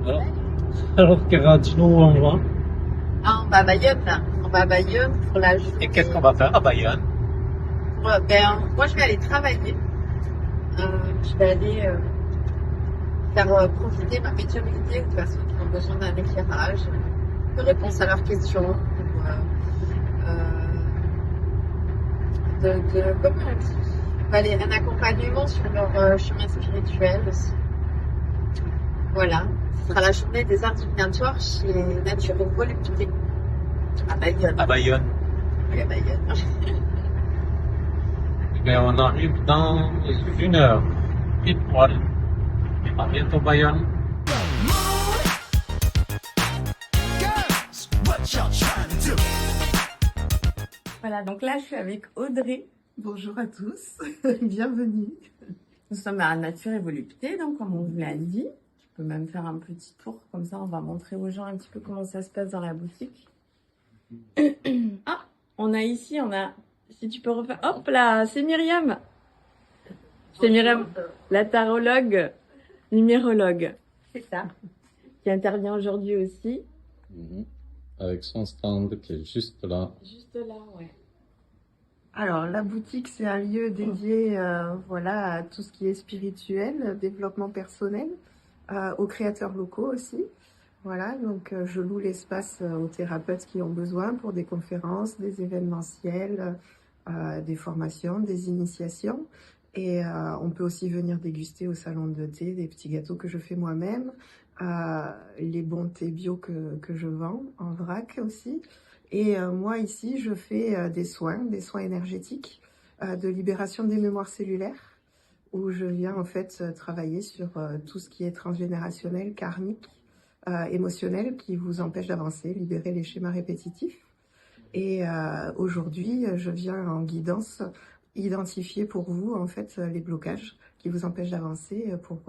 Alors, alors dis-nous où on va. Ah, on va à Bayonne, là. On va à Bayonne pour la journée. Et qu'est-ce qu'on va faire à Bayonne? Moi, je vais aller travailler. Je vais aller faire profiter ma médiumnité aux personnes qui ont besoin d'un éclairage, de réponse à leurs questions, ou, comment on dit, aller un accompagnement sur leur chemin spirituel aussi. Voilà. Ce sera la journée des arts divinatoires chez Nature et Volupté à Bayonne. À Bayonne. Oui, à Bayonne. Mais on arrive dans 1 heure. Pile poil. À bientôt Bayonne. Voilà, donc là, je suis avec Audrey. Bonjour à tous, bienvenue. Nous sommes à Nature et Volupté, donc comme on vous l'a dit. Tu peux même faire un petit tour, comme ça on va montrer aux gens un petit peu comment ça se passe dans la boutique. Ah, si tu peux refaire, hop là, c'est Myriam. C'est Myriam, la tarologue, numérologue. C'est ça. Qui intervient aujourd'hui aussi. Avec son stand qui est juste là. Juste là, ouais. Alors la boutique c'est un lieu dédié voilà, à tout ce qui est spirituel, développement personnel, aux créateurs locaux aussi. Voilà, donc je loue l'espace aux thérapeutes qui ont besoin pour des conférences, des événementiels, des formations, des initiations. Et on peut aussi venir déguster au salon de thé des petits gâteaux que je fais moi-même, les bons thés bio que je vends en vrac aussi. Et moi ici, je fais des soins énergétiques, de libération des mémoires cellulaires, où je viens en fait travailler sur tout ce qui est transgénérationnel, karmique, émotionnel, qui vous empêche d'avancer, libérer les schémas répétitifs. Et aujourd'hui, je viens en guidance identifier pour vous en fait les blocages qui vous empêchent d'avancer pour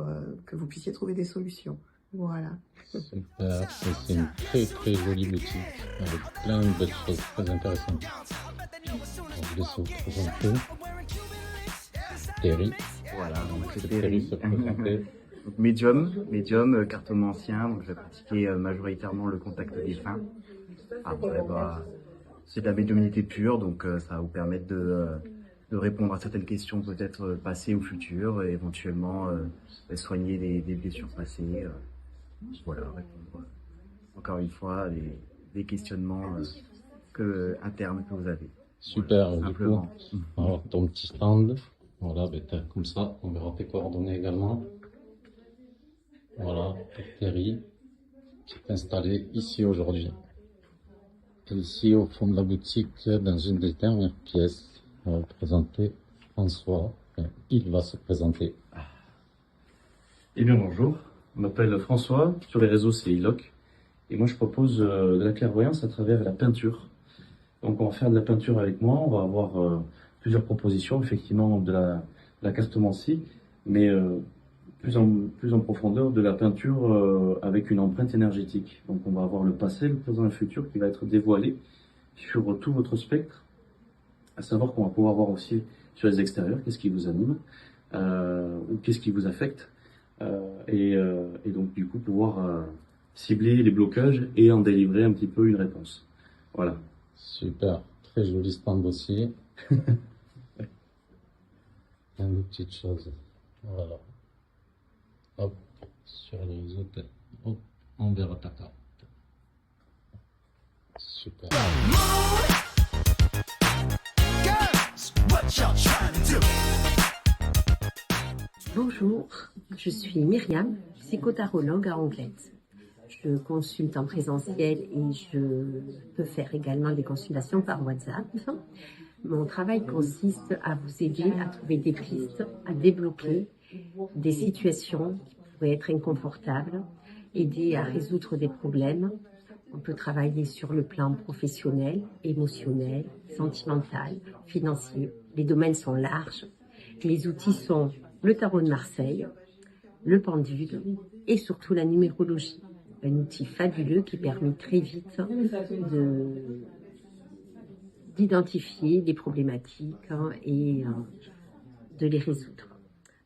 que vous puissiez trouver des solutions. Voilà. Super, et c'est une très très jolie boutique avec plein de belles choses très intéressantes. Je laisse vous présenter. Terry. Voilà, donc c'est Terry Terry. se présenter. Donc, médium, cartomancien, donc je vais pratiquer majoritairement le contact défunt. Après, c'est de la médiumnité pure, donc ça va vous permettre de répondre à certaines questions peut-être passées ou futures, et éventuellement soigner des blessures passées. Voilà, répondre encore une fois des questionnements internes que vous avez. Super, Voilà, du coup, simplement. alors ton petit stand, voilà, comme ça, on verra tes coordonnées également. Voilà, pour Terry, qui est installé ici aujourd'hui. Et ici, au fond de la boutique, dans une des dernières pièces, on va présenter François. Enfin, il va se présenter. Eh bien bonjour, je m'appelle François, sur les réseaux c'est Iloc, et moi je propose de la clairvoyance à travers la peinture. Donc on va faire de la peinture avec moi, on va avoir plusieurs propositions, effectivement de la cartomancie, mais plus en profondeur de la peinture avec une empreinte énergétique. Donc on va avoir le passé, le présent et le futur qui va être dévoilé sur tout votre spectre, à savoir qu'on va pouvoir voir aussi sur les extérieurs qu'est-ce qui vous anime, ou qu'est-ce qui vous affecte. Et donc du coup pouvoir cibler les blocages et en délivrer un petit peu une réponse. Voilà. Super, très joli stand aussi. Plein de petites choses. Voilà. Hop, sur les autres. Hop, on verra ta carte. Super. Bonjour, je suis Myriam, psychotarologue à Anglet. Je consulte en présentiel et je peux faire également des consultations par WhatsApp. Mon travail consiste à vous aider à trouver des pistes, à débloquer des situations qui pourraient être inconfortables, aider à résoudre des problèmes. On peut travailler sur le plan professionnel, émotionnel, sentimental, financier. Les domaines sont larges. Les outils sont le tarot de Marseille, le pendule et surtout la numérologie. Un outil fabuleux qui permet très vite d'identifier des problématiques et de les résoudre.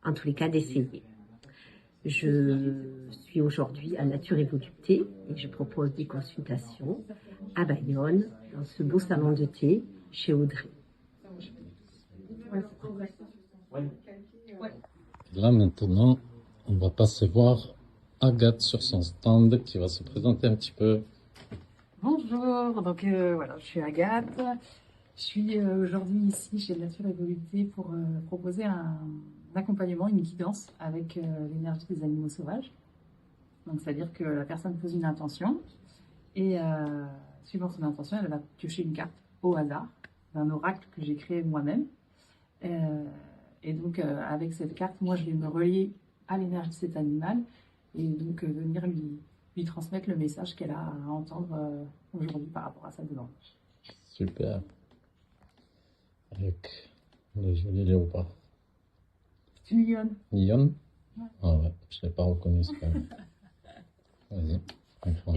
En tous les cas, d'essayer. Je suis aujourd'hui à Nature et Volupté et je propose des consultations à Bayonne, dans ce beau salon de thé chez Audrey. Là maintenant, on va passer voir Agathe sur son stand qui va se présenter un petit peu. Bonjour, donc voilà, je suis Agathe. Je suis aujourd'hui ici chez Nature et Volupté pour proposer un accompagnement, une guidance avec l'énergie des animaux sauvages. Donc c'est-à-dire que la personne pose une intention et suivant son intention, elle va piocher une carte au hasard d'un oracle que j'ai créé moi-même. Et donc avec cette carte, moi je vais me relier à l'énergie de cet animal et donc venir lui transmettre le message qu'elle a à entendre aujourd'hui par rapport à sa demande. Super. Avec les jolis léopards. Tu mignonne. Mignonne? Ah ouais, je ne l'ai pas reconnu ce même. Vas-y.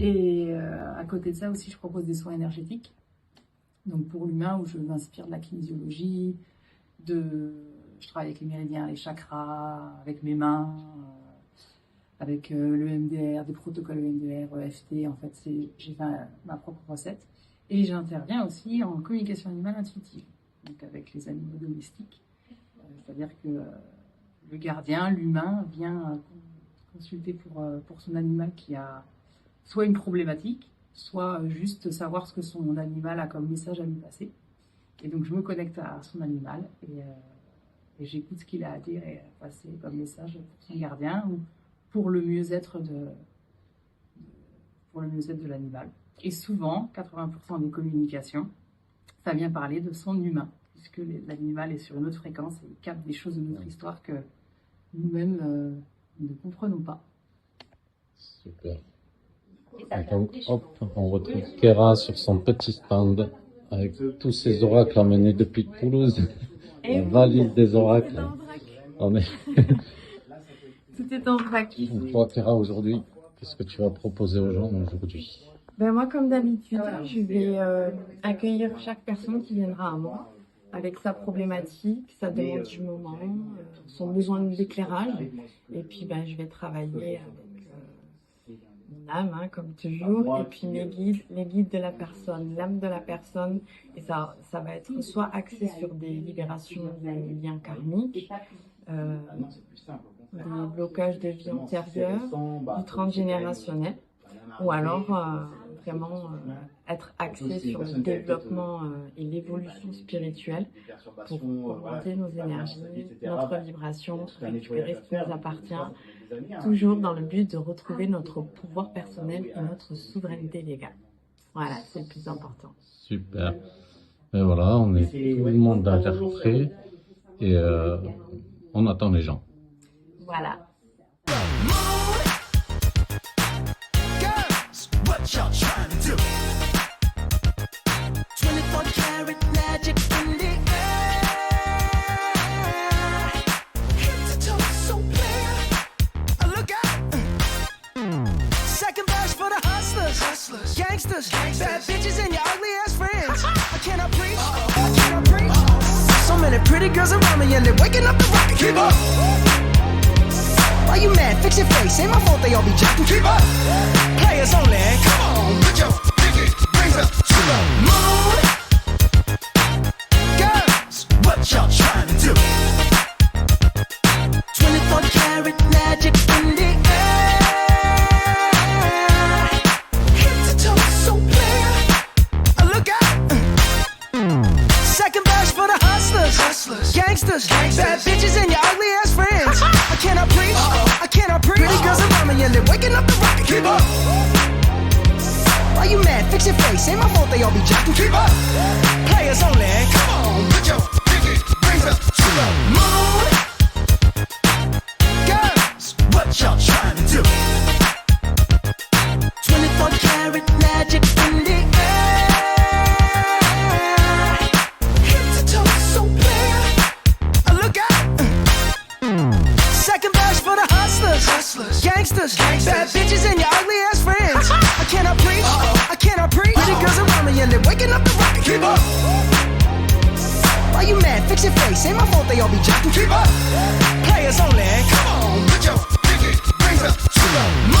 Et à côté de ça aussi, je propose des soins énergétiques. Donc pour l'humain, où je m'inspire de la kinésiologie, je travaille avec les méridiens, les chakras, avec mes mains, avec le MDR, des protocoles EMDR, EFT. En fait, j'ai fait ma propre recette. Et j'interviens aussi en communication animale intuitive, donc avec les animaux domestiques. C'est-à-dire que le gardien, l'humain, vient consulter pour son animal qui a soit une problématique, soit juste savoir ce que son animal a comme message à lui passer. Et donc je me connecte à son animal et j'écoute ce qu'il a à dire et à passer comme message pour son gardien ou pour le mieux-être de l'animal. Et souvent, 80% des communications, ça vient parler de son humain, puisque l'animal est sur une autre fréquence et il capte des choses de notre histoire que nous-mêmes ne comprenons pas. Super. Et donc, hop, on retrouve Kéra sur son petit stand avec tous ses oracles amenés depuis Toulouse. La valise des oracles. On est... Tout est en vrac. Toi, Kéra, aujourd'hui, qu'est-ce que tu vas proposer aux gens aujourd'hui? Ben moi, comme d'habitude, je vais accueillir chaque personne qui viendra à moi avec sa problématique, sa demande du moment, son besoin d'éclairage. Et puis, ben, je vais travailler avec mon âme, hein, comme toujours, et puis les guides de la personne, l'âme de la personne. Et ça va être soit axé sur des libérations des liens karmiques, des blocages de vie antérieure, du transgénérationnel, ou alors vraiment être axé sur le développement et l'évolution spirituelle pour augmenter nos énergies, notre vibration, récupérer ce qui nous appartient, toujours dans le but de retrouver notre pouvoir personnel et notre souveraineté légale. Voilà, c'est le plus important. Super. Et voilà, on est tout le monde à l'air prêt et on attend les gens. Voilà. Y'all trying to do 24 karat magic in the air, head to toe so clear. Look out! Second verse for the hustlers, gangsters, bad bitches and your ugly ass friends. I cannot preach, I cannot preach. So many pretty girls around me and they're waking up the rocket. Keep up! Why you mad? Fix your face. Ain't my fault they all be jacking. Keep up. Players only. Come on, put your pinky rings up to the moon. Girls, what y'all trying to do? 24 karat magic in the air. Head to toe so clear. Look out. Second verse for the hustlers, gangsters, bad bitches and your ugly ass friends. I cannot preach, I cannot preach. Pretty girls around me and they're waking up the rocket. Keep up. Why you mad? Fix your face. Ain't my fault they all be jacking. Keep up. Players only. Come on, put your pinky rings up to the moon. Girls, what y'all trying to do? 24 karat magic in the air. Head to toe so clear. Look out. Second verse for the hustlers, gangsters, bad bitches and your ugly ass friends. I cannot preach, I cannot preach. Pretty girls around me and they're waking up the rocket. Keep up. Why you mad? Fix your face. Ain't my fault they all be jacking. Keep up. Players only. Come on, put your pinky trip to the